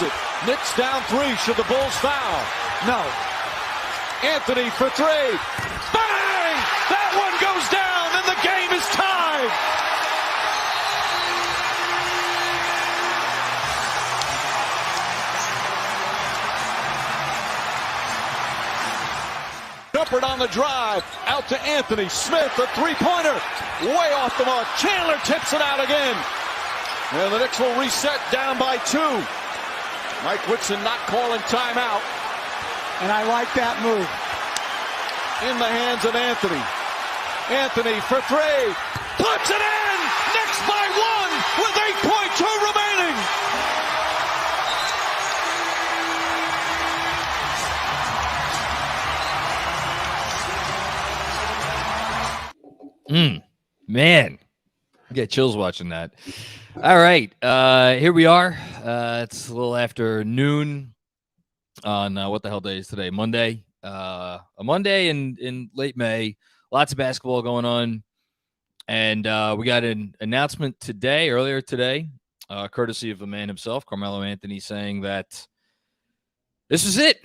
Knicks down 3. Should the Bulls foul? No. Anthony for 3. Bang! That one goes down, and the game is tied. Shumpert on the drive. Out to Anthony. Smith, a three-pointer. Way off the mark. Chandler tips it out again. And the Knicks will reset down by 2. Mike Whitson not calling timeout. And I like that move. In the hands of Anthony. Anthony for 3. Puts it in! Knicks by 1 with 8.2 remaining. Man, I get chills watching that. All right, here we are. It's a little after noon on what the hell day is today? Monday. A Monday in late May. Lots of basketball going on, and we got an announcement earlier today, courtesy of the man himself, Carmelo Anthony, saying that this is it.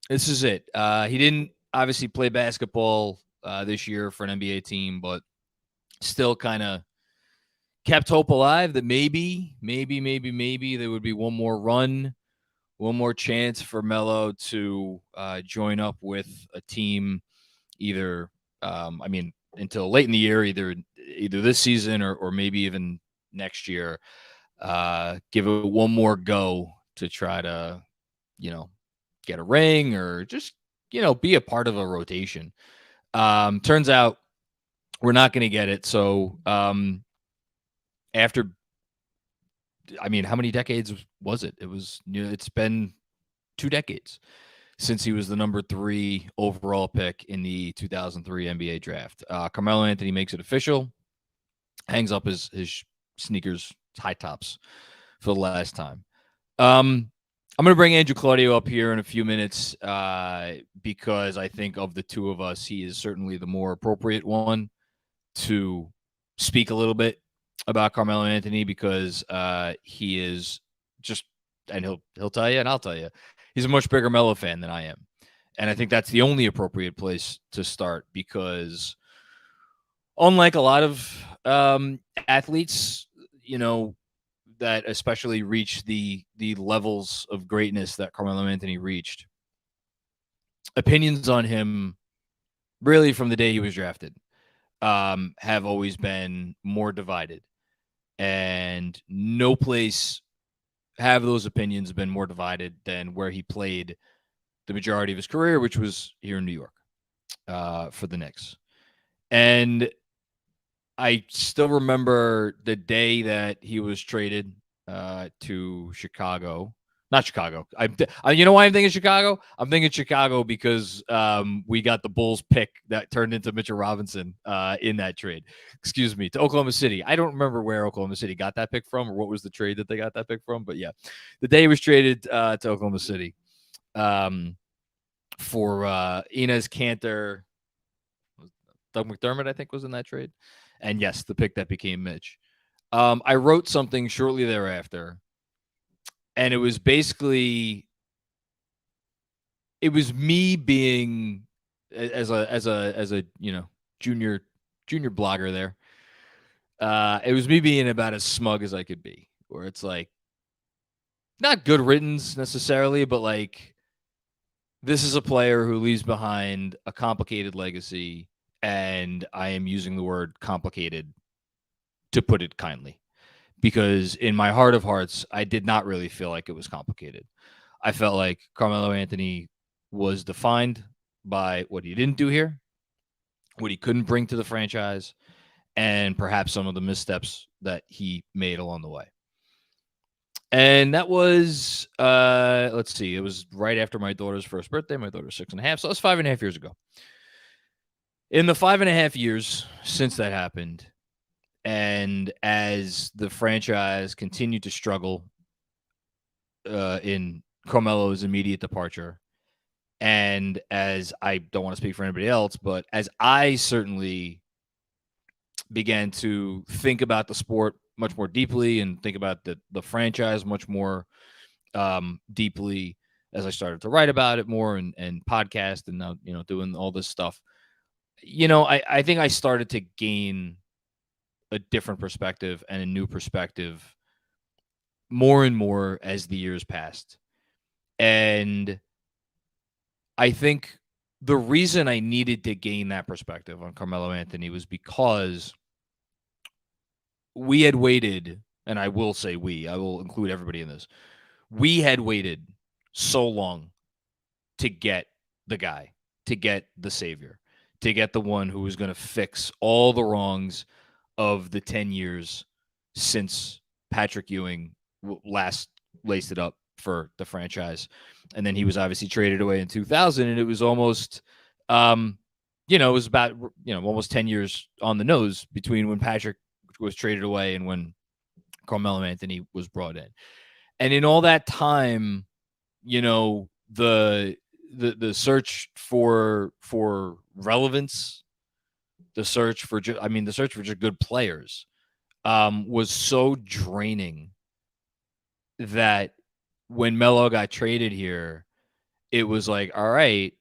This is it. He didn't obviously play basketball this year for an NBA team, but still kind of kept hope alive that maybe there would be one more run, one more chance for Melo to join up with a team either, until late in the year, either this season or maybe even next year, give it one more go to try to, get a ring or just, be a part of a rotation. Turns out we're not going to get it. So after, how many decades was it? It's been 2 decades since he was the number 3 overall pick in the 2003 NBA draft. Carmelo Anthony makes it official, hangs up his sneakers, high tops for the last time. I'm going to bring Andrew Claudio up here in a few minutes because I think of the two of us, he is certainly the more appropriate one to speak a little bit about Carmelo Anthony because he is just, and he'll tell you and I'll tell you, he's a much bigger Melo fan than I am. And I think that's the only appropriate place to start because unlike a lot of athletes, that especially reach the levels of greatness that Carmelo Anthony reached, opinions on him really from the day he was drafted have always been more divided. And no place have those opinions been more divided than where he played the majority of his career, which was here in New York for the Knicks. And I still remember the day that he was traded to Chicago. Not Chicago. You know why I'm thinking Chicago? I'm thinking Chicago because we got the Bulls pick that turned into Mitchell Robinson in that trade. Excuse me, to Oklahoma City. I don't remember where Oklahoma City got that pick from or what was the trade that they got that pick from. But yeah, the day he was traded to Oklahoma City for Inez Cantor. Doug McDermott, I think, was in that trade. And yes, the pick that became Mitch. I wrote something shortly thereafter. And it was basically, it was me being as a junior blogger there. It was me being about as smug as I could be, where it's like not good riddance necessarily, but like this is a player who leaves behind a complicated legacy, and I am using the word complicated to put it kindly. Because in my heart of hearts, I did not really feel like it was complicated. I felt like Carmelo Anthony was defined by what he didn't do here, what he couldn't bring to the franchise, and perhaps some of the missteps that he made along the way. And that was, let's see, it was right after my daughter's first birthday. My daughter's 6.5, so that's 5.5 years ago. In the 5.5 years since that happened, and as the franchise continued to struggle in Carmelo's immediate departure, and as I don't want to speak for anybody else, but as I certainly began to think about the sport much more deeply and think about the franchise much more deeply as I started to write about it more and podcast and now, doing all this stuff. I think I started to gain a different perspective and a new perspective more and more as the years passed. And I think the reason I needed to gain that perspective on Carmelo Anthony was because we had waited, and I will say I will include everybody in this. We had waited so long to get the guy, to get the savior, to get the one who was going to fix all the wrongs of the 10 years since Patrick Ewing last laced it up for the franchise. And then he was obviously traded away in 2000, and it was almost, it was about, almost 10 years on the nose between when Patrick was traded away and when Carmelo Anthony was brought in. And in all that time, the search for relevance, the search for just good players was so draining that when Melo got traded here, it was like, all right,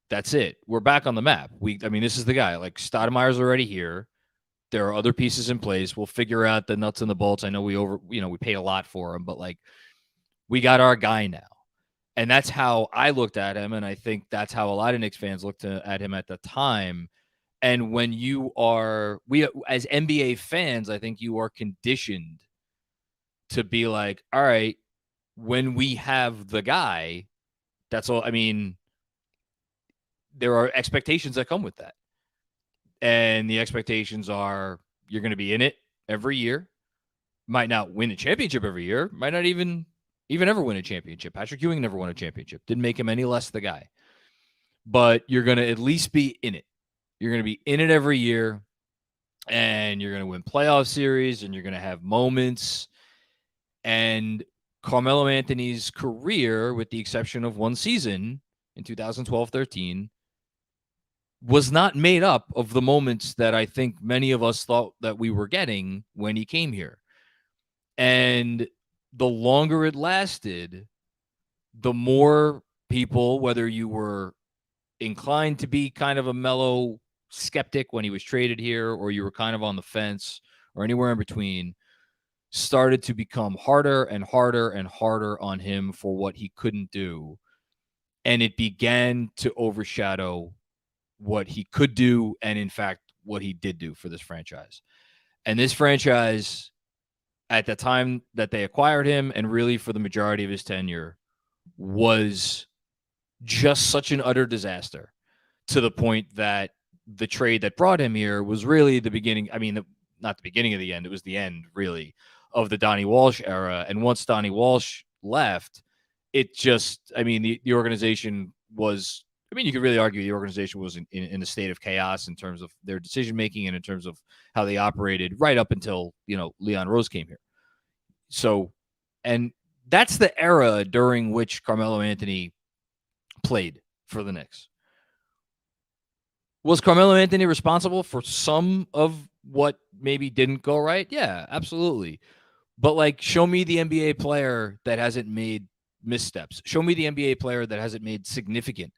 that's it. We're back on the map. This is the guy. Like, Stoudemire's already here. There are other pieces in place. We'll figure out the nuts and the bolts. I know we paid a lot for him, but like, we got our guy now. And that's how I looked at him. And I think that's how a lot of Knicks fans looked at him at the time. And when as NBA fans, I think you are conditioned to be like, all right, when we have the guy, that's all. There are expectations that come with that. And the expectations are you're going to be in it every year. Might not win a championship every year. Might not even ever win a championship. Patrick Ewing never won a championship. Didn't make him any less the guy. But you're going to at least be in it. You're going to be in it every year. And you're going to win playoff series. And you're going to have moments. And Carmelo Anthony's career, with the exception of one season in 2012-13, was not made up of the moments that I think many of us thought that we were getting when he came here. And the longer it lasted, the more people, whether you were inclined to be kind of a Melo skeptic when he was traded here, or you were kind of on the fence, or anywhere in between, started to become harder and harder and harder on him for what he couldn't do. And it began to overshadow what he could do, and in fact, what he did do for this franchise. And this franchise, at the time that they acquired him, and really for the majority of his tenure, was just such an utter disaster, to the point that the trade that brought him here was really the beginning. Not the beginning of the end. It was the end, really, of the Donnie Walsh era. And once Donnie Walsh left, it just, the organization was, you could really argue the organization was in a state of chaos in terms of their decision-making and in terms of how they operated right up until, Leon Rose came here. So, and that's the era during which Carmelo Anthony played for the Knicks. Was Carmelo Anthony responsible for some of what maybe didn't go right? Yeah, absolutely. But show me the NBA player that hasn't made missteps. Show me the NBA player that hasn't made significant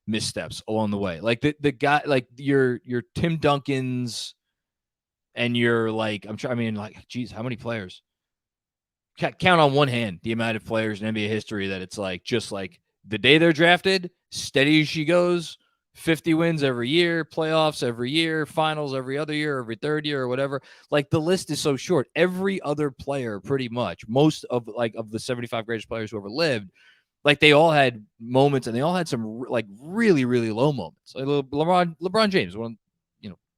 missteps along the way. The guy, your Tim Duncans, and you're geez, how many players? Count on one hand the amount of players in NBA history that it's just the day they're drafted, steady as she goes, 50 wins every year, playoffs every year, finals every other year, every third year, or whatever. The list is so short. Every other player, pretty much, most of the 75 greatest players who ever lived, they all had moments, and they all had some really, really low moments. LeBron James, one,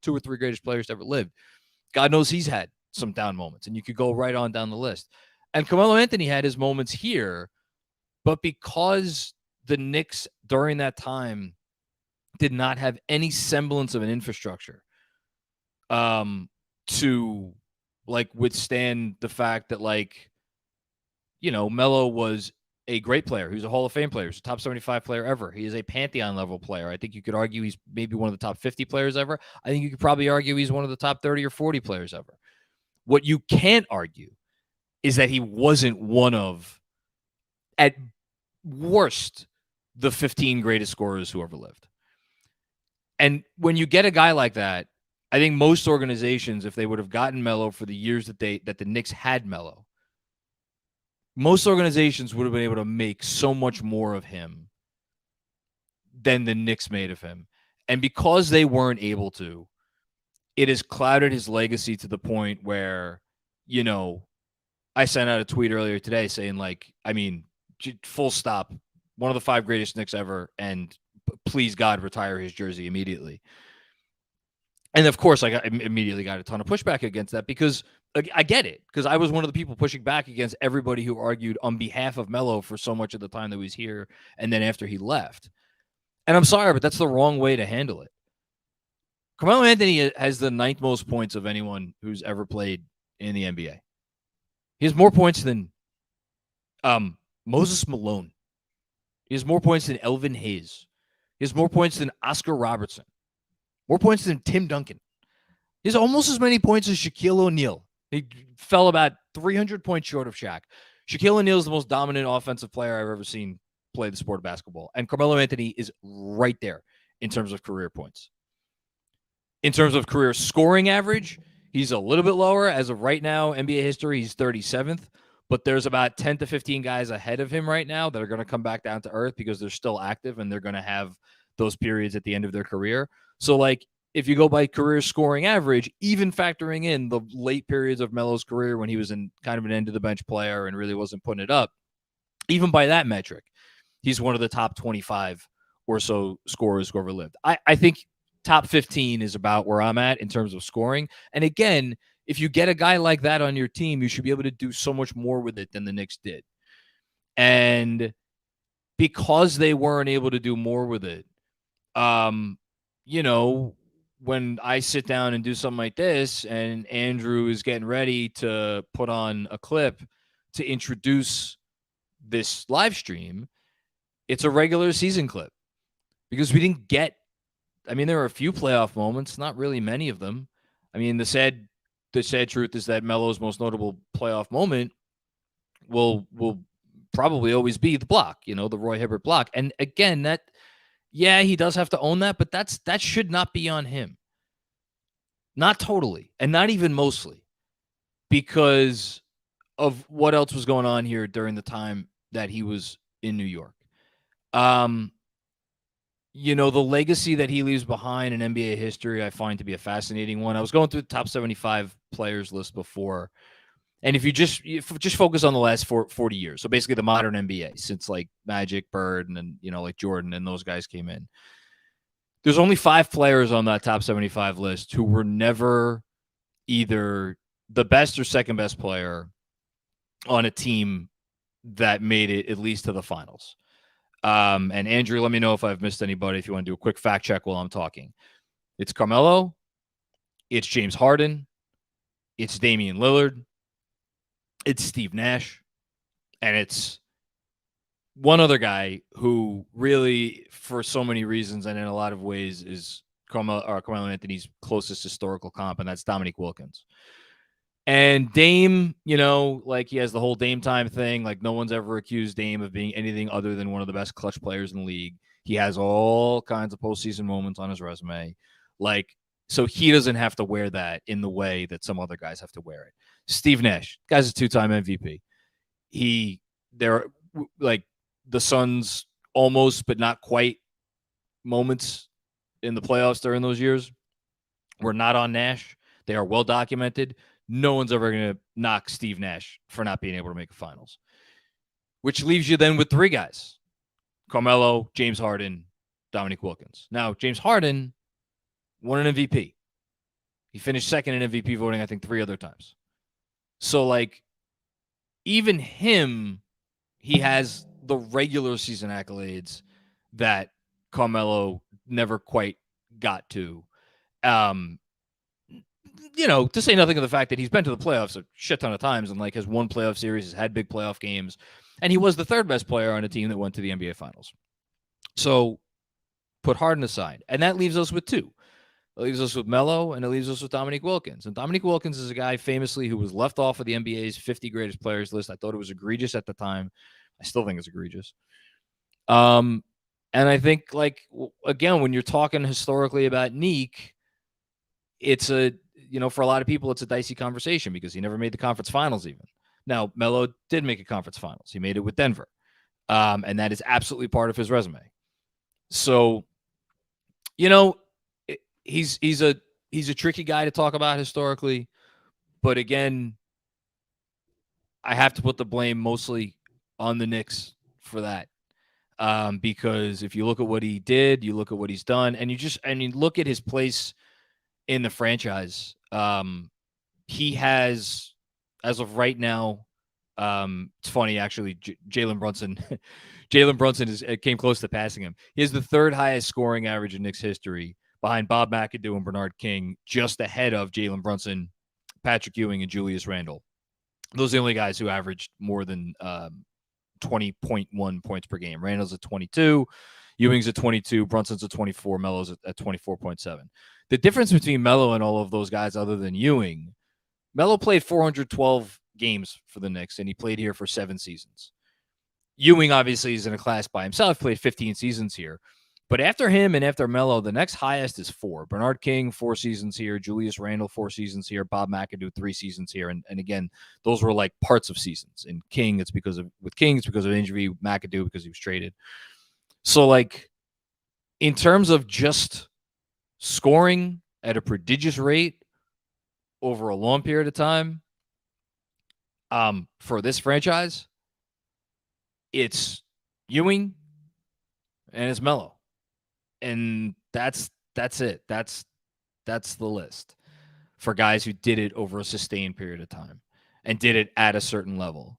2 or 3 greatest players to ever lived. God knows he's had some down moments, and you could go right on down the list. And Carmelo Anthony had his moments here, but because the Knicks during that time did not have any semblance of an infrastructure to withstand the fact that Melo was a great player. He was a Hall of Fame player. He's a top 75 player ever. He is a Pantheon level player. I think you could argue he's maybe one of the top 50 players ever. I think you could probably argue he's one of the top 30 or 40 players ever. What you can't argue is that he wasn't one of at worst, the 15 greatest scorers who ever lived. And when you get a guy like that, I think most organizations, if they would have gotten Melo for the years that the Knicks had Melo, most organizations would have been able to make so much more of him than the Knicks made of him. And because they weren't able to, it has clouded his legacy to the point where, I sent out a tweet earlier today saying, full stop, one of the 5 greatest Knicks ever, and please God, retire his jersey immediately. And of course, I immediately got a ton of pushback against that because I get it, because I was one of the people pushing back against everybody who argued on behalf of Melo for so much of the time that he was here and then after he left. And I'm sorry, but that's the wrong way to handle it. Carmelo Anthony has the 9th most points of anyone who's ever played in the NBA. He has more points than Moses Malone. He has more points than Elvin Hayes. He has more points than Oscar Robertson. More points than Tim Duncan. He has almost as many points as Shaquille O'Neal. He fell about 300 points short of Shaq. Shaquille O'Neal is the most dominant offensive player I've ever seen play the sport of basketball. And Carmelo Anthony is right there in terms of career points. In terms of career scoring average, he's a little bit lower. As of right now, NBA history, he's 37th. But there's about 10 to 15 guys ahead of him right now that are going to come back down to earth because they're still active and they're going to have those periods at the end of their career. So, if you go by career scoring average, even factoring in the late periods of Melo's career when he was in kind of an end-of-the-bench player and really wasn't putting it up, even by that metric, he's one of the top 25 or so scorers who ever lived. I think top 15 is about where I'm at in terms of scoring. And again, if you get a guy like that on your team, you should be able to do so much more with it than the Knicks did. And because they weren't able to do more with it, when I sit down and do something like this and Andrew is getting ready to put on a clip to introduce this live stream, it's a regular season clip because we didn't get, there were a few playoff moments, not really many of them. The sad truth is that Melo's most notable playoff moment will probably always be the block, the Roy Hibbert block. And again, he does have to own that, but that should not be on him. Not totally, and not even mostly, because of what else was going on here during the time that he was in New York. The legacy that he leaves behind in NBA history, I find to be a fascinating one. I was going through the top 75 players list before, and if you just focus on the last 40 years, so basically the modern NBA, since Magic, Bird, and then Jordan and those guys came in, there's only 5 players on that top 75 list who were never either the best or second best player on a team that made it at least to the finals. And Andrew, let me know if I've missed anybody, if you want to do a quick fact check while I'm talking. It's Carmelo, it's James Harden, it's Damian Lillard, it's Steve Nash, and it's one other guy who really, for so many reasons and in a lot of ways, is Carmelo Anthony's closest historical comp, and that's Dominique Wilkins. And Dame, he has the whole Dame time thing. No one's ever accused Dame of being anything other than one of the best clutch players in the league. He has all kinds of postseason moments on his resume. So he doesn't have to wear that in the way that some other guys have to wear it. Steve Nash, guy's a 2-time MVP. The Suns almost, but not quite moments in the playoffs during those years were not on Nash. They are well documented. No one's ever going to knock Steve Nash for not being able to make the finals, which leaves you then with 3 guys: Carmelo, James Harden, Dominique Wilkins. Now, James Harden won an MVP. He finished second in MVP voting, I think, 3 other times. So, even him, he has the regular season accolades that Carmelo never quite got to. To say nothing of the fact that he's been to the playoffs a shit ton of times and has won playoff series, has had big playoff games, and he was the 3rd best player on a team that went to the NBA Finals. So put Harden aside, and that leaves us with 2. It leaves us with Melo, and it leaves us with Dominique Wilkins. And Dominique Wilkins is a guy famously who was left off of the NBA's 50 greatest players list. I thought it was egregious at the time I still think it's egregious. And I think, like, again, when you're talking historically about Neek, it's for a lot of people, it's a dicey conversation because he never made the conference finals even. Now, Melo did make a conference finals. He made it with Denver. And that is absolutely part of his resume. So, he's a tricky guy to talk about historically. But again, I have to put the blame mostly on the Knicks for that. Because if you look at what he did, you look at what he's done, and you look at his place in the franchise. He has, as of right now, it's funny actually. Jalen Brunson came close to passing him. He has the third highest scoring average in Knicks history, behind Bob McAdoo and Bernard King, just ahead of Jalen Brunson, Patrick Ewing, and Julius Randle. Those are the only guys who averaged more than 20.1 points per game. Randall's at 22, Ewing's at 22, Brunson's at 24, Melo's at 24.7. The difference between Melo and all of those guys, other than Ewing, Melo played 412 games for the Knicks, and he played here for 7 seasons. Ewing obviously is in a class by himself, played 15 seasons here. But after him and after Melo, the next highest is 4. Bernard King, 4 seasons here. Julius Randle, 4 seasons here. Bob McAdoo, 3 seasons here. And again, those were like parts of seasons. And King, it's because of injury. McAdoo, because he was traded. So, like, in terms of just scoring at a prodigious rate over a long period of time, for this franchise, it's Ewing and it's Melo. And that's it. That's the list for guys who did it over a sustained period of time and did it at a certain level.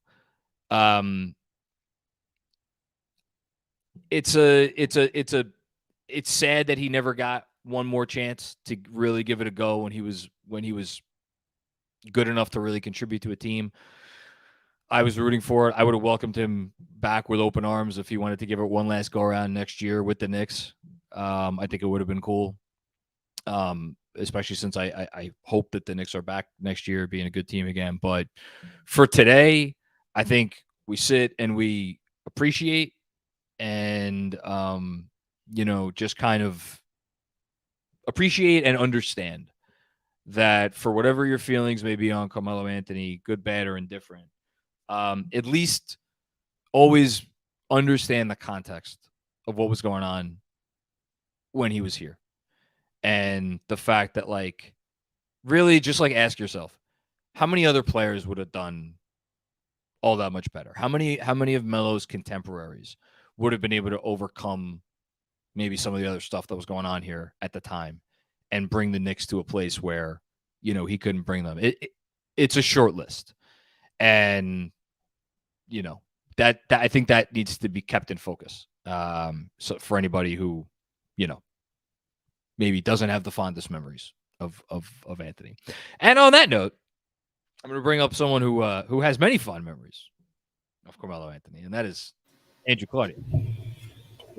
It's sad that he never got one more chance to really give it a go when he was good enough to really contribute to a team. I was rooting for it. I would have welcomed him back with open arms if he wanted to give it one last go around next year with the Knicks. I think it would have been cool, especially since I hope that the Knicks are back next year being a good team again. But for today, I think we sit and we appreciate and, just kind of appreciate and understand that for whatever your feelings may be on Carmelo Anthony, good, bad, or indifferent, at least always understand the context of what was going on when he was here. And the fact that, like, really just, like, ask yourself, how many other players would have done all that much better? How many of Melo's contemporaries would have been able to overcome maybe some of the other stuff that was going on here at the time and bring the Knicks to a place where, he couldn't bring them? It's a short list. And, that I think that needs to be kept in focus. So for anybody who, maybe doesn't have the fondest memories of Anthony. And on that note, I'm going to bring up someone who has many fond memories of Carmelo Anthony, and that is Andrew Claudio.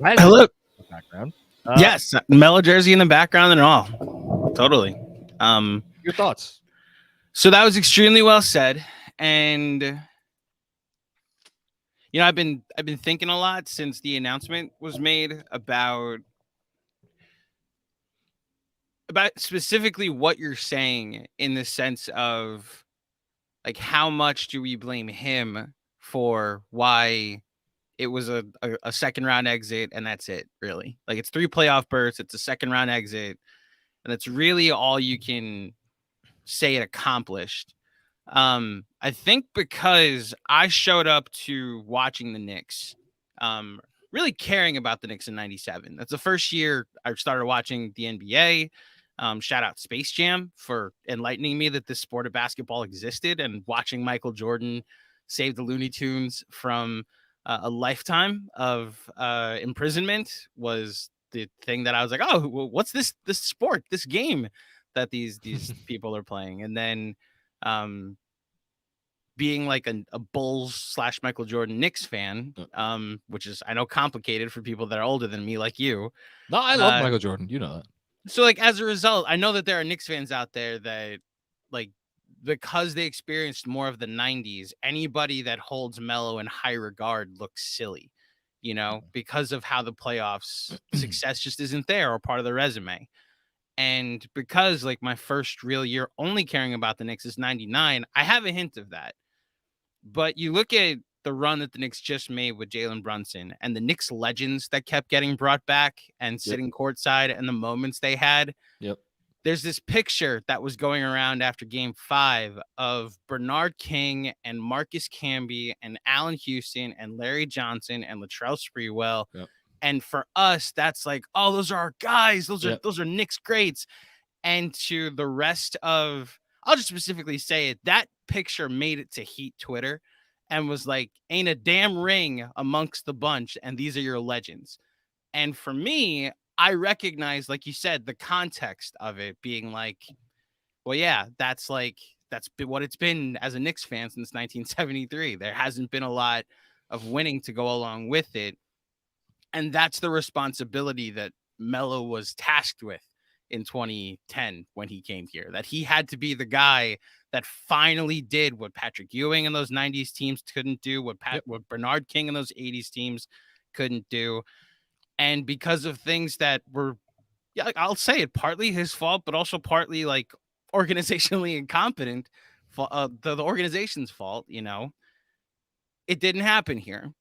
Hello. Background. Yes, Melo jersey in the background and all. Totally. Your thoughts? So that was extremely well said, and I've been thinking a lot since the announcement was made about specifically what you're saying, in the sense of, like, how much do we blame him for why it was a second round exit and that's it, really? Like, it's 3 playoff berths, it's a second round exit, and that's really all you can say it accomplished. I think because I showed up to watching the Knicks, really caring about the Knicks in '97. That's the first year I started watching the NBA. Shout out Space Jam for enlightening me that this sport of basketball existed, and watching Michael Jordan save the Looney Tunes from a lifetime of imprisonment was the thing that I was like, oh, what's this sport, this game that these people are playing? And then being like a Bulls / Michael Jordan Knicks fan, which is, I know, complicated for people that are older than me, like you. No, I love Michael Jordan. You know that. So, like, as a result, I know that there are Knicks fans out there that, like, because they experienced more of the 90s, anybody that holds Melo in high regard looks silly, because of how the playoffs success just isn't there or part of the resume. And because like my first real year only caring about the Knicks is 99, I have a hint of that. But you look at the run that the Knicks just made with Jalen Brunson and the Knicks legends that kept getting brought back and sitting courtside and the moments they had. Yep. There's this picture that was going around after Game 5 of Bernard King and Marcus Camby and Allen Houston and Larry Johnson and Latrell Sprewell. Yep. And for us, that's like, oh, those are our guys. Those are Knicks greats. And to the rest of, I'll just specifically say it, that picture made it to Heat Twitter and was like, ain't a damn ring amongst the bunch, and these are your legends. And for me, I recognize, like you said, the context of it being like, well, yeah, that's been what it's been as a Knicks fan since 1973. There hasn't been a lot of winning to go along with it. And that's the responsibility that Melo was tasked with in 2010 when he came here, that he had to be the guy that finally did what Patrick Ewing and those 90s teams couldn't do, what Bernard King and those 80s teams couldn't do. And because of things that were, I'll say it, partly his fault, but also partly like organizationally incompetent, the organization's fault, it didn't happen here.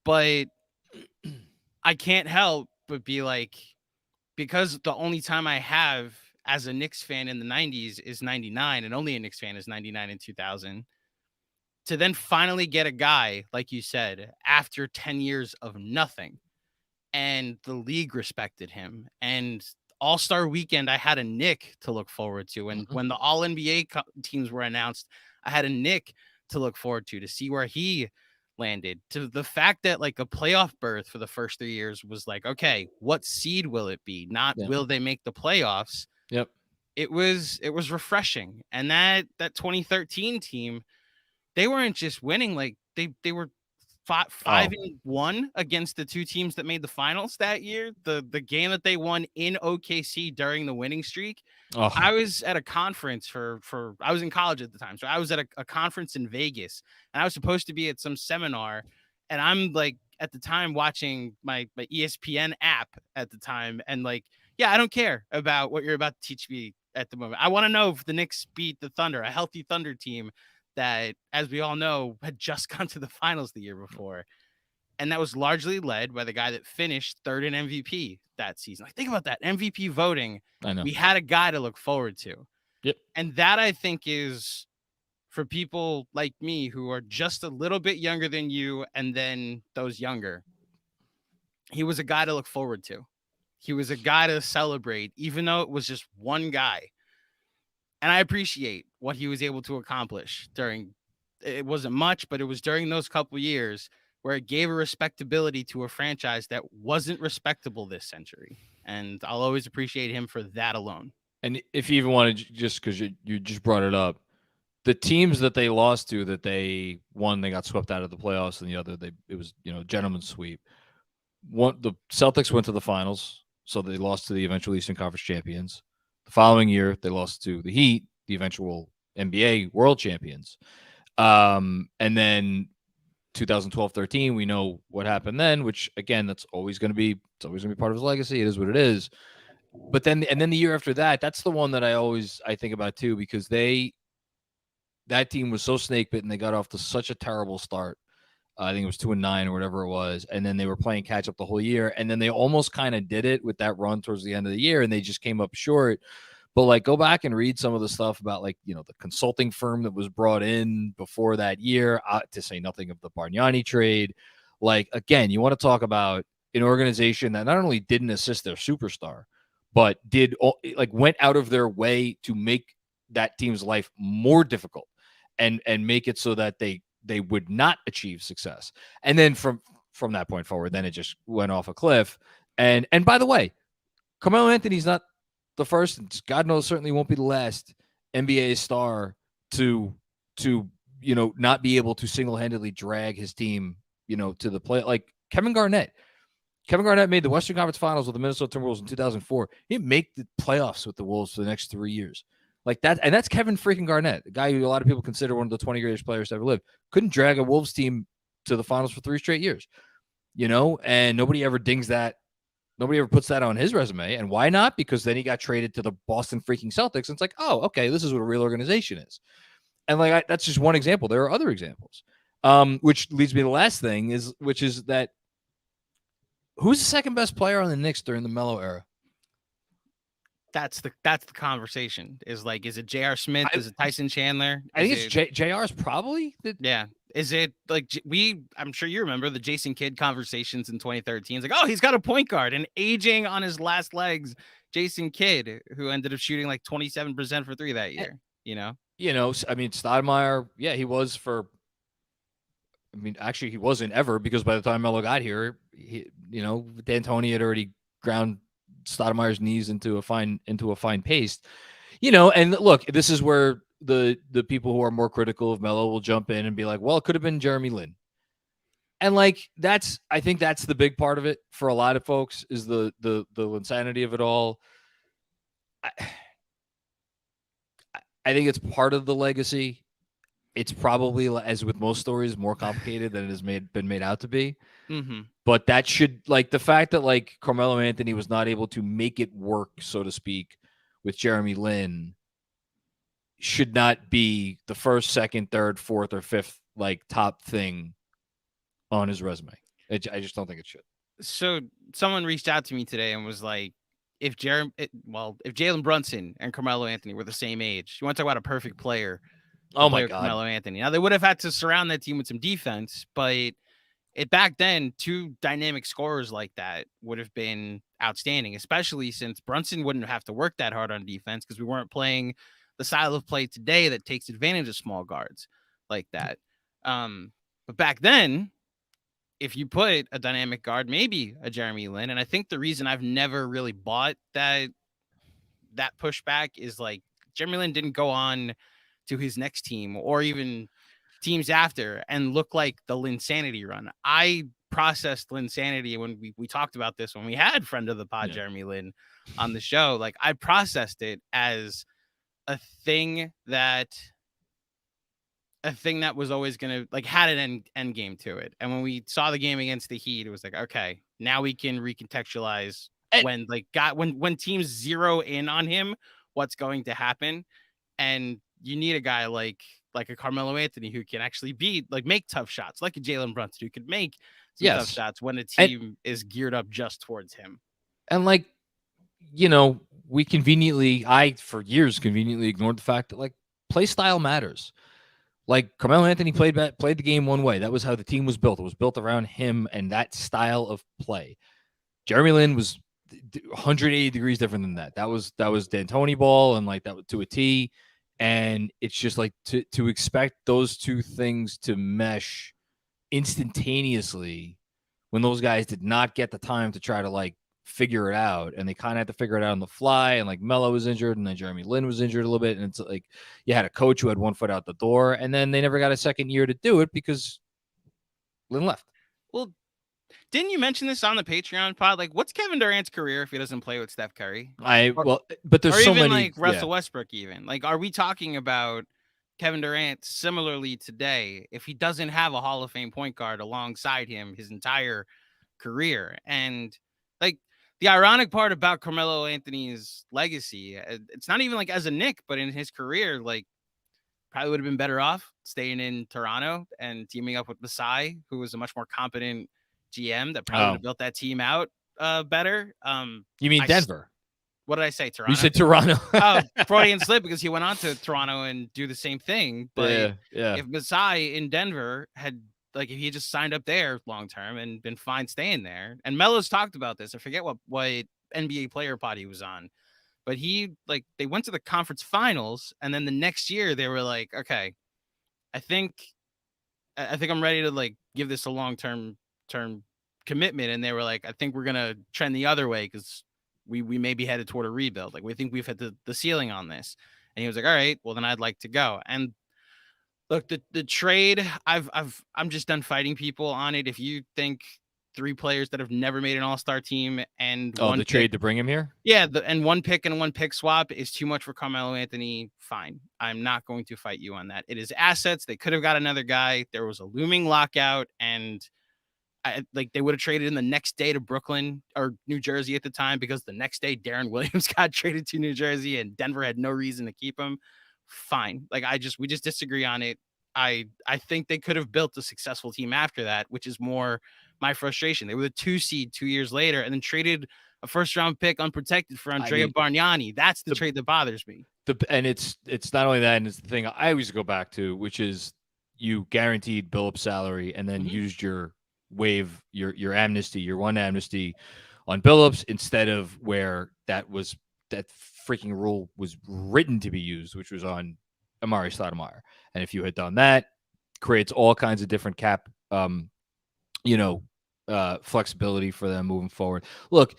But I can't help but be like, because the only time I have as a Knicks fan in the 90s is 99, and only a Knicks fan is 99 and 2000, to then finally get a guy, like you said, after 10 years of nothing, and the league respected him, and All-Star Weekend, I had a Knick to look forward to, and when the All-NBA teams were announced, I had a Knick to look forward to see where he landed, to the fact that like a playoff berth for the first 3 years was like, okay, what seed will it be? Not will they make the playoffs? Yep. It was refreshing. And that 2013 team, they weren't just winning, like they were 5-1 against the two teams that made the finals that year. The game that they won in OKC during the winning streak. I was at a conference I was in college at the time. So I was at a conference in Vegas, and I was supposed to be at some seminar, and I'm like at the time watching my ESPN app at the time. And like, yeah, I don't care about what you're about to teach me at the moment. I want to know if the Knicks beat the Thunder, a healthy Thunder team that, as we all know, had just gone to the finals the year before. And that was largely led by the guy that finished third in MVP that season. Like, think about that. MVP voting. I know. We had a guy to look forward to. Yep. And that, I think, is for people like me who are just a little bit younger than you and then those younger. He was a guy to look forward to. He was a guy to celebrate, even though it was just one guy. And I appreciate what he was able to accomplish during, it wasn't much, but it was during those couple years where it gave a respectability to a franchise that wasn't respectable this century. And I'll always appreciate him for that alone. And if you even want to, just because you just brought it up, the teams that they lost to, that they won, they got swept out of the playoffs, and the other, it was, gentleman's sweep. The Celtics went to the finals, so they lost to the eventual Eastern Conference champions. The following year, they lost to the Heat, the eventual NBA world champions. And then 2012-13, we know what happened then, which again, that's always going to be part of his legacy. It is what it is. But then the year after that, that's the one that I think about too, because that team was so snake bitten. They got off to such a terrible start. I think it was 2-9 or whatever it was. And then they were playing catch up the whole year. And then they almost kind of did it with that run towards the end of the year, and they just came up short. But like, go back and read some of the stuff about the consulting firm that was brought in before that year, to say nothing of the Bargnani trade. Like, again, you want to talk about an organization that not only didn't assist their superstar, but went out of their way to make that team's life more difficult and make it so that they would not achieve success. And then from that point forward, then it just went off a cliff. And by the way, Carmelo Anthony's not the first, and God knows certainly won't be the last NBA star to not be able to single-handedly drag his team, to the play. Like Kevin Garnett. Kevin Garnett made the Western Conference Finals with the Minnesota Timberwolves in 2004. He didn't make the playoffs with the Wolves for the next 3 years. Like that, and that's Kevin freaking Garnett, the guy who a lot of people consider one of the 20 greatest players to ever live. Couldn't drag a Wolves team to the finals for 3 straight years, and nobody ever dings that. Nobody ever puts that on his resume. And why not? Because then he got traded to the Boston freaking Celtics. And it's like, oh, okay, this is what a real organization is. And like, that's just one example. There are other examples, which leads me to the last thing which is that who's the second best player on the Knicks during the Melo era? That's the conversation. Is it J.R. Smith? Is it Tyson Chandler? I think it's JR's probably. Yeah. Is it like I'm sure you remember the Jason Kidd conversations in 2013. It's like, oh, he's got a point guard and aging on his last legs. Jason Kidd, who ended up shooting like 27% for 3 that year, I mean, Stoudemire, yeah, he was for. I mean, actually, he wasn't ever, because by the time Melo got here, D'Antoni had already ground Stoudemire's knees into a fine paste, and look, this is where the people who are more critical of Melo will jump in and be like, well, it could have been Jeremy Lin. And like, I think that's the big part of it for a lot of folks, is the Linsanity of it all. I think it's part of the legacy. It's probably, as with most stories, more complicated than it has been made out to be. Mm-hmm. But that should, like, the fact that like Carmelo Anthony was not able to make it work, so to speak, with Jeremy Lin should not be the first, second, third, fourth, or fifth like top thing on his resume. I just don't think it should. So someone reached out to me today and was like, if Jalen Brunson and Carmelo Anthony were the same age, you want to talk about a perfect player? Oh my God, Carmelo Anthony. Now they would have had to surround that team with some defense, but back then, 2 dynamic scorers like that would have been outstanding, especially since Brunson wouldn't have to work that hard on defense because we weren't playing the style of play today that takes advantage of small guards like that. But back then, if you put a dynamic guard, maybe a Jeremy Lin, and I think the reason I've never really bought that pushback is like Jeremy Lin didn't go on to his next team or even teams after and look like the Linsanity run. I processed Linsanity when we talked about this, when we had friend of the pod, Jeremy Lin, on the show. Like, I processed it as a thing that was always going to, like, had an end game to it. And when we saw the game against the Heat, it was like, okay, now we can recontextualize when teams zero in on him, what's going to happen. And you need a guy like a Carmelo Anthony who can actually make tough shots, like a Jalen Brunson who could make some tough shots when a team is geared up just towards him. And like, I for years conveniently ignored the fact that like play style matters. Like Carmelo Anthony played the game one way. That was how the team was built. It was built around him and that style of play. Jeremy Lin was 180 degrees different than that. That was D'Antoni ball, and like that to a T. And it's just like to expect those two things to mesh instantaneously when those guys did not get the time to try to like figure it out, and they kind of had to figure it out on the fly. And like Melo was injured, and then Jeremy Lin was injured a little bit, and it's like you had a coach who had one foot out the door, and then they never got a second year to do it because Lin left. Well, didn't you mention this on the Patreon pod? Like, what's Kevin Durant's career if he doesn't play with Steph Curry? But there's so even many. Like Russell Westbrook, even like, are we talking about Kevin Durant similarly today if he doesn't have a Hall of Fame point guard alongside him his entire career? And like, the ironic part about Carmelo Anthony's legacy, it's not even like as a Knick, but in his career, like, probably would have been better off staying in Toronto and teaming up with Masai, who was a much more competent GM that probably would have built that team out better. You mean Denver? What did I say? Toronto? You said Toronto. Freudian slip, because he went on to Toronto and do the same thing. But if Masai in Denver had, like, if he just signed up there long term and been fine staying there, and Melo's talked about this. I forget what NBA player pod he was on, but they went to the conference finals, and then the next year they were like, okay, I think I'm ready to like give this a long-term commitment. And they were like, I think we're going to trend the other way because we may be headed toward a rebuild. Like, we think we've hit the ceiling on this. And he was like, all right, well then I'd like to go. And look, the trade, I'm just done fighting people on it. If you think 3 players that have never made an all-star team, and the trade to bring him here? Yeah, and 1 pick and 1 pick swap is too much for Carmelo Anthony. Fine. I'm not going to fight you on that. It is assets. They could have got another guy. There was a looming lockout, and they would have traded him the next day to Brooklyn or New Jersey at the time, because the next day Darren Williams got traded to New Jersey and Denver had no reason to keep him. Fine. We just disagree on it. I think they could have built a successful team after that, which is more my frustration. They were the 2 seed 2 years later and then traded a first-round pick unprotected for Andrea Bargnani. That's the trade that bothers me. And it's not only that, and it's the thing I always go back to, which is you guaranteed Billups' salary and then used your amnesty, your 1 amnesty on Billups, instead of where that freaking rule was written to be used, which was on Amari Stoudemire. And if you had done that, creates all kinds of different cap, flexibility for them moving forward. Look,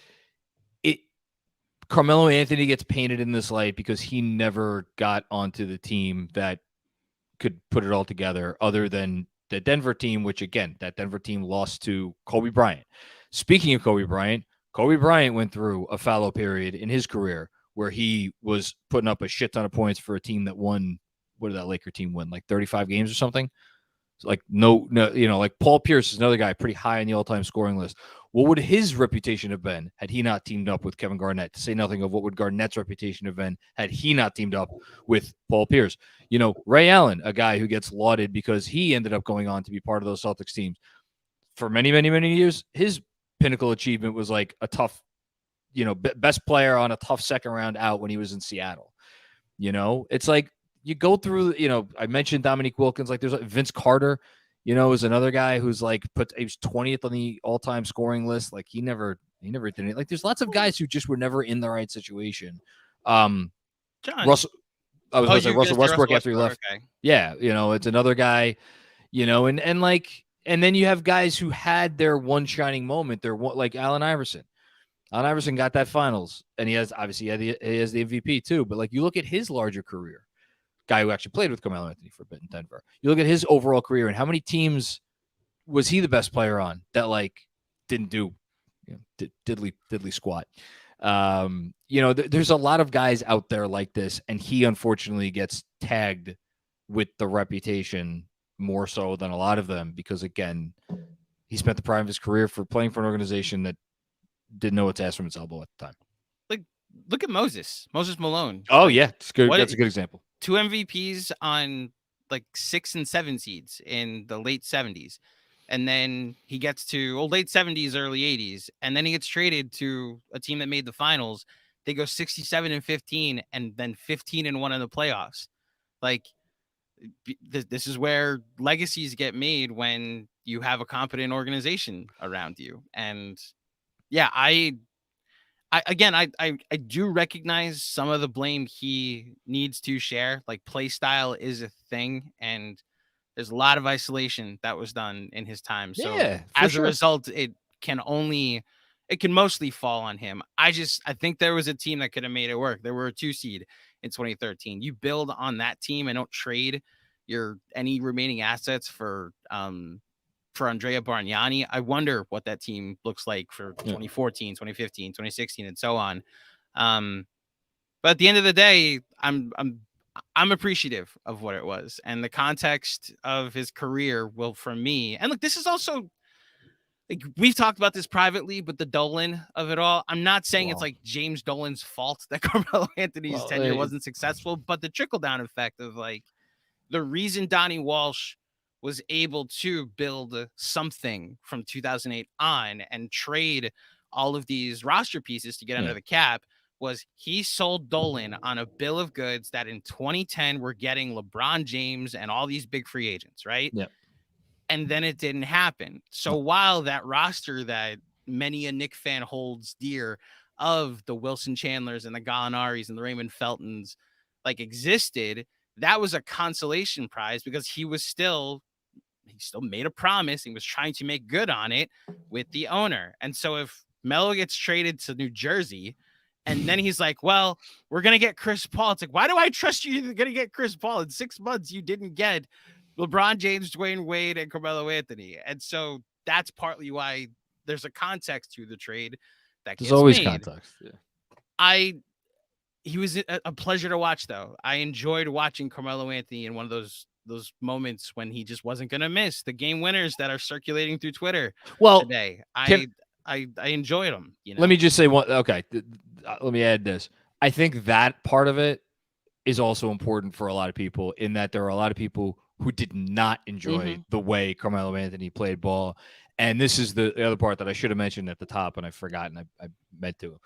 Carmelo Anthony gets painted in this light because he never got onto the team that could put it all together, other than the Denver team, which, again, that Denver team lost to Kobe Bryant. Speaking of Kobe Bryant went through a fallow period in his career where he was putting up a shit ton of points for a team that won. What did that Laker team win? Like 35 games or something? So like no, like Paul Pierce is another guy pretty high on the all-time scoring list. What would his reputation have been had he not teamed up with Kevin Garnett? To say nothing of what would Garnett's reputation have been had he not teamed up with Paul Pierce. Ray Allen, a guy who gets lauded because he ended up going on to be part of those Celtics teams for many, many, many years. His pinnacle achievement was like a tough, best player on a tough second round out when he was in Seattle. It's like you go through, I mentioned Dominique Wilkins, like there's Vince Carter, is another guy who's like he was 20th on the all-time scoring list. Like he never did it. Like there's lots of guys who just were never in the right situation. John. Russell Westbrook after he left. Okay. Yeah. It's another guy, and then you have guys who had their one shining moment. Like Allen Iverson. Allen Iverson got that finals, and he has the MVP too. But like you look at his larger career, guy who actually played with Carmelo Anthony for a bit in Denver. You look at his overall career and how many teams was he the best player on that like didn't do diddly squat. There's a lot of guys out there like this, and he unfortunately gets tagged with the reputation more so than a lot of them because, again, he spent the prime of his career for playing for an organization that didn't know what to ask from its elbow at the time. Like, look at Moses Malone. Oh, yeah. It's good. That's a good example. 2 MVPs on like 6 and 7 seeds in the late 70s. And then he gets to late 70s, early 80s. And then he gets traded to a team that made the finals. They go 67-15 and then 15-1 in the playoffs. Like, this is where legacies get made when you have a competent organization around you. And yeah, I do recognize some of the blame he needs to share. Like, Playstyle is a thing, and there's a lot of isolation that was done in his time. So as a result, it can mostly fall on him. I think there was a team that could have made it work. There were a 2 seed in 2013. You build on that team and don't trade any remaining assets for Andrea Bargnani. I wonder what that team looks like for 2014, 2015, 2016, and so on. But at the end of the day, I'm appreciative of what it was, and the context of his career will, for me. And look, this is also, like, we've talked about this privately, but the Dolan of it all, I'm not saying it's like James Dolan's fault that Carmelo Anthony's tenure wasn't successful, but the trickle down effect of like the reason Donnie Walsh was able to build something from 2008 on and trade all of these roster pieces to get under the cap was he sold Dolan on a bill of goods that in 2010 we're getting LeBron James and all these big free agents, right? Yeah. And then it didn't happen. So while that roster that many a Knick fan holds dear of the Wilson Chandlers and the Gallinaris and the Raymond Feltons like existed, that was a consolation prize because he still made a promise. He was trying to make good on it with the owner. And so if Melo gets traded to New Jersey and then he's like, well, we're going to get Chris Paul. It's like, why do I trust you? You're going to get Chris Paul in 6 months. You didn't get LeBron James, Dwayne Wade, and Carmelo Anthony. And so that's partly why there's a context to the trade that There's gets always made. context. Yeah. He was a pleasure to watch, though. I enjoyed watching Carmelo Anthony in one of those moments when he just wasn't going to miss the game winners that are circulating through Twitter today. I enjoyed them. Let me just say one. Okay, let me add this. I think that part of it is also important for a lot of people, in that there are a lot of people who did not enjoy the way Carmelo Anthony played ball. And this is the other part that I should have mentioned at the top, and I've forgotten. I meant to.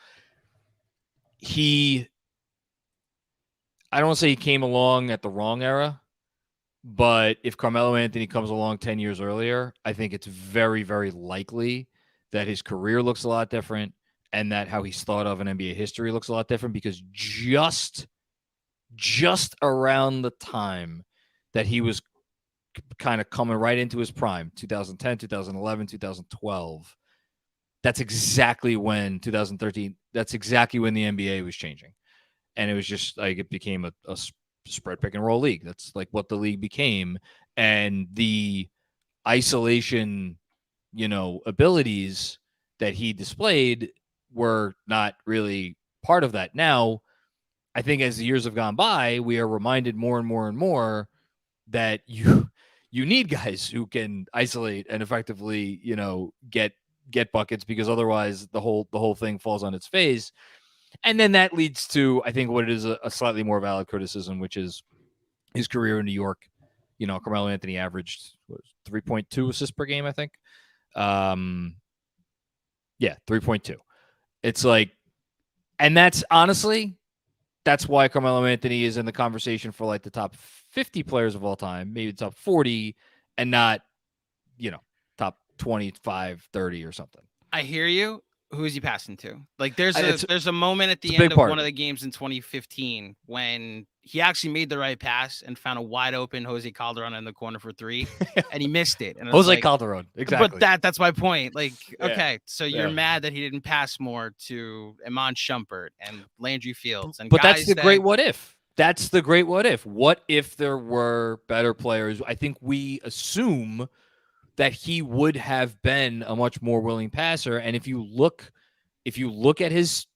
I don't want to say he came along at the wrong era, but if Carmelo Anthony comes along 10 years earlier, I think it's very, very likely that his career looks a lot different, and that how he's thought of in NBA history looks a lot different, because just around the time that he was kind of coming right into his prime, 2010, 2011, 2012, that's exactly when 2013, that's exactly when the NBA was changing. And it was just like, it became a spread pick and roll league. That's like what the league became. And the isolation, abilities that he displayed were not really part of that. Now, I think as the years have gone by, we are reminded more and more and more that you need guys who can isolate and effectively, get buckets, because otherwise the whole thing falls on its face. And then that leads to, I think, what it is a slightly more valid criticism, which is his career in New York. Carmelo Anthony averaged 3.2 assists per game, I think. 3.2. It's like, and that's honestly, that's why Carmelo Anthony is in the conversation for like the top 50 players of all time, maybe top 40, and not, top 25, 30 or something. I hear you. Who is he passing to? Like, there's a moment at the end of one of the games in 2015 when he actually made the right pass and found a wide open Jose Calderon in the corner for three, and he missed it. And Jose Calderon, exactly. But that's my point. Like, okay, so you're mad that he didn't pass more to Iman Shumpert and Landry Fields, and but that's the great what if. That's the great what if. What if there were better players? I think we assume that he would have been a much more willing passer. And if you look at his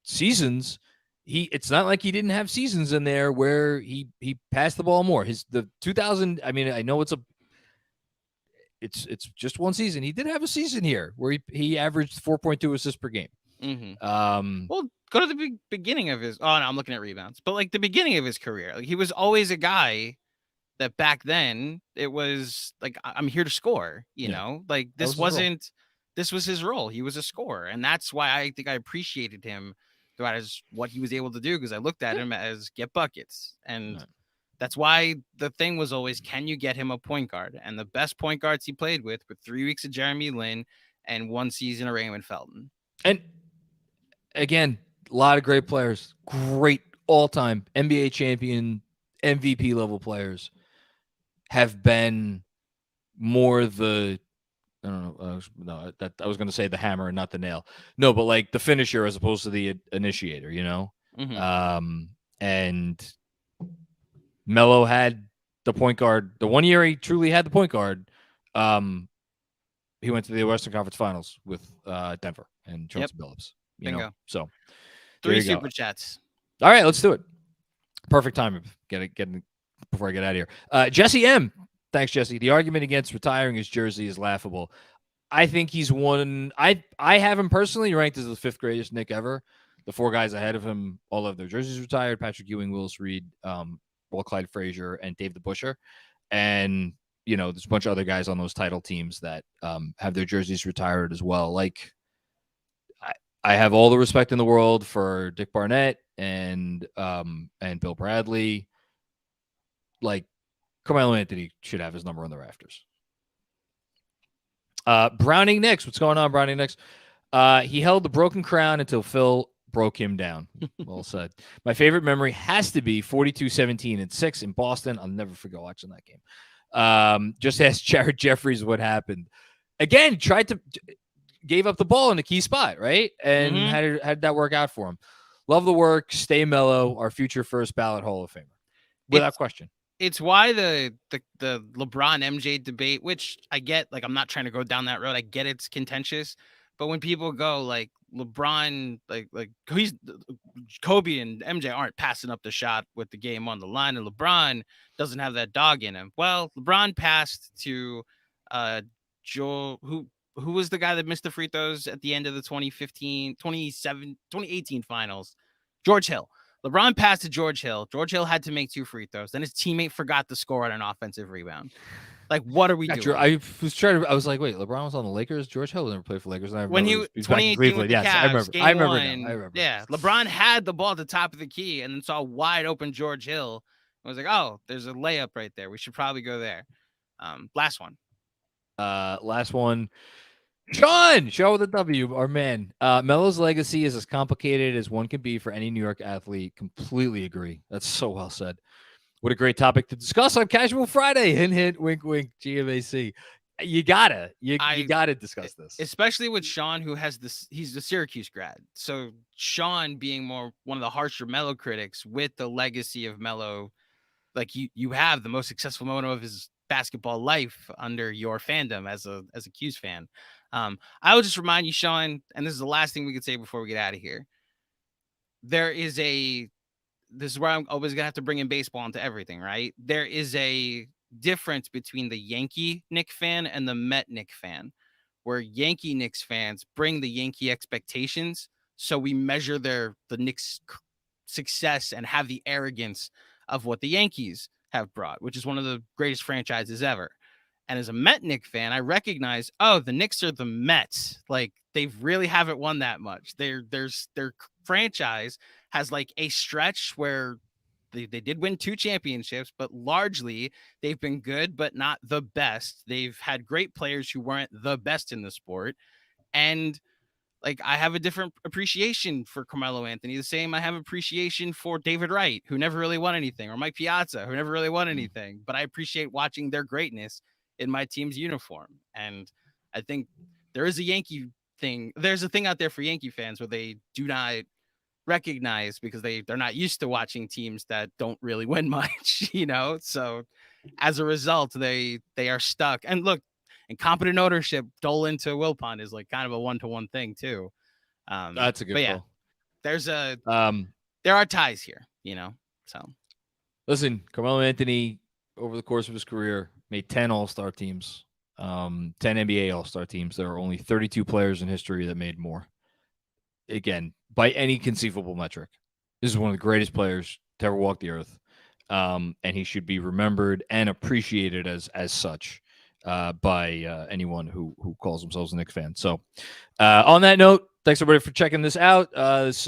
seasons, it's not like he didn't have seasons in there where he passed the ball more. The 2000, I mean, I know it's just one season. He did have a season here where he averaged 4.2 assists per game. Well, go to the beginning of his, I'm looking at rebounds, but like the beginning of his career, like he was always a guy that back then it was like, I'm here to score, like this was his role. He was a scorer. And that's why I think I appreciated him throughout what he was able to do, because I looked at him as get buckets. And that's why the thing was always, can you get him a point guard? And the best point guards he played with were 3 weeks of Jeremy Lin and 1 season of Raymond Felton. And again, a lot of great players, great all-time NBA champion, MVP level players have been more I was going to say the hammer and not the nail. No, but like the finisher as opposed to the initiator, and Melo had the point guard. The 1 year he truly had the point guard, he went to the Western Conference Finals with Denver and Chauncey Billups. Bingo. So 3 super chats. All right, let's do it. Perfect time. Get before I get out of here. Jesse M. Thanks, Jesse. The argument against retiring his jersey is laughable. I think he's one. I have him personally ranked as the 5th greatest Knick ever. The 4 guys ahead of him all have their jerseys retired: Patrick Ewing, Willis Reed, Clyde Frazier, and Dave the Busher. And there's a bunch of other guys on those title teams that have their jerseys retired as well. Like, I have all the respect in the world for Dick Barnett and Bill Bradley. Like, Carmelo Anthony should have his number on the rafters. Browning Knicks. What's going on, Browning Knicks? He held the broken crown until Phil broke him down. Well said. My favorite memory has to be 42-17-6 in Boston. I'll never forget watching that game. Just ask Jared Jeffries what happened. Again, gave up the ball in a key spot, right? And had that work out for him. Love the work. Stay Melo, our future first ballot Hall of Famer. Without question. it's why the LeBron MJ debate, which I get, like, I'm not trying to go down that road. I get it's contentious, but when people go like LeBron, like he's Kobe and MJ aren't passing up the shot with the game on the line, and LeBron doesn't have that dog in him. Well, LeBron passed to Joel, who was the guy that missed the free throws at the end of the 2018 finals? George Hill. LeBron passed to George Hill. George Hill had to make 2 free throws. Then his teammate forgot to score on an offensive rebound. Like, what are we doing? I was like, wait, LeBron was on the Lakers. George Hill never played for Lakers. And when he 2018 with the Cavs, I remember. One, yeah, LeBron had the ball at the top of the key and then saw wide open George Hill. I was like, oh, there's a layup right there. We should probably go there. Last one. Sean with a W, our man. Melo's legacy is as complicated as one can be for any New York athlete. Completely agree. That's so well said. What a great topic to discuss on Casual Friday. Hint, hint, wink, wink, GMAC. You gotta discuss this. Especially with Sean, who has this, he's a Syracuse grad. So Sean being more one of the harsher Melo critics with the legacy of Melo, like you have the most successful moment of his basketball life under your fandom as a Q's fan. I will just remind you, Sean, and this is the last thing we can say before we get out of here. This is where I'm always gonna have to bring in baseball into everything, right? There is a difference between the Yankee Knicks fan and the Met Knicks fan, where Yankee Knicks fans bring the Yankee expectations, so we measure the Knicks' success and have the arrogance of what the Yankees have brought, which is one of the greatest franchises ever. And as a Met Knicks fan, I recognize, oh, the Knicks are the Mets. Like, they really haven't won that much. Their franchise has like a stretch where they did win 2 championships, but largely they've been good, but not the best. They've had great players who weren't the best in the sport. And like, I have a different appreciation for Carmelo Anthony. The same I have appreciation for David Wright, who never really won anything, or Mike Piazza, who never really won anything. But I appreciate watching their greatness in my team's uniform. And I think there is a Yankee thing. There's a thing out there for Yankee fans where they do not recognize, because they're not used to watching teams that don't really win much, So as a result, they are stuck. And look, incompetent ownership, Dolan to Wilpon is like kind of a 1-to-1 thing too. That's a good call. There's there are ties here, So listen, Carmelo Anthony over the course of his career made 10 All-Star teams, 10 NBA All-Star teams. There are only 32 players in history that made more. Again, by any conceivable metric, this is one of the greatest players to ever walk the earth, and he should be remembered and appreciated as such by anyone who calls themselves a Knicks fan. So, on that note, thanks everybody for checking this out. This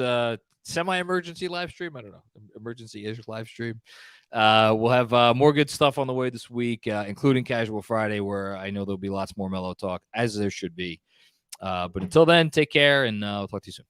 semi-emergency live stream. I don't know, emergency-ish live stream. We'll have more good stuff on the way this week, including Casual Friday, where I know there'll be lots more Melo talk, as there should be. But until then, take care, and I'll talk to you soon.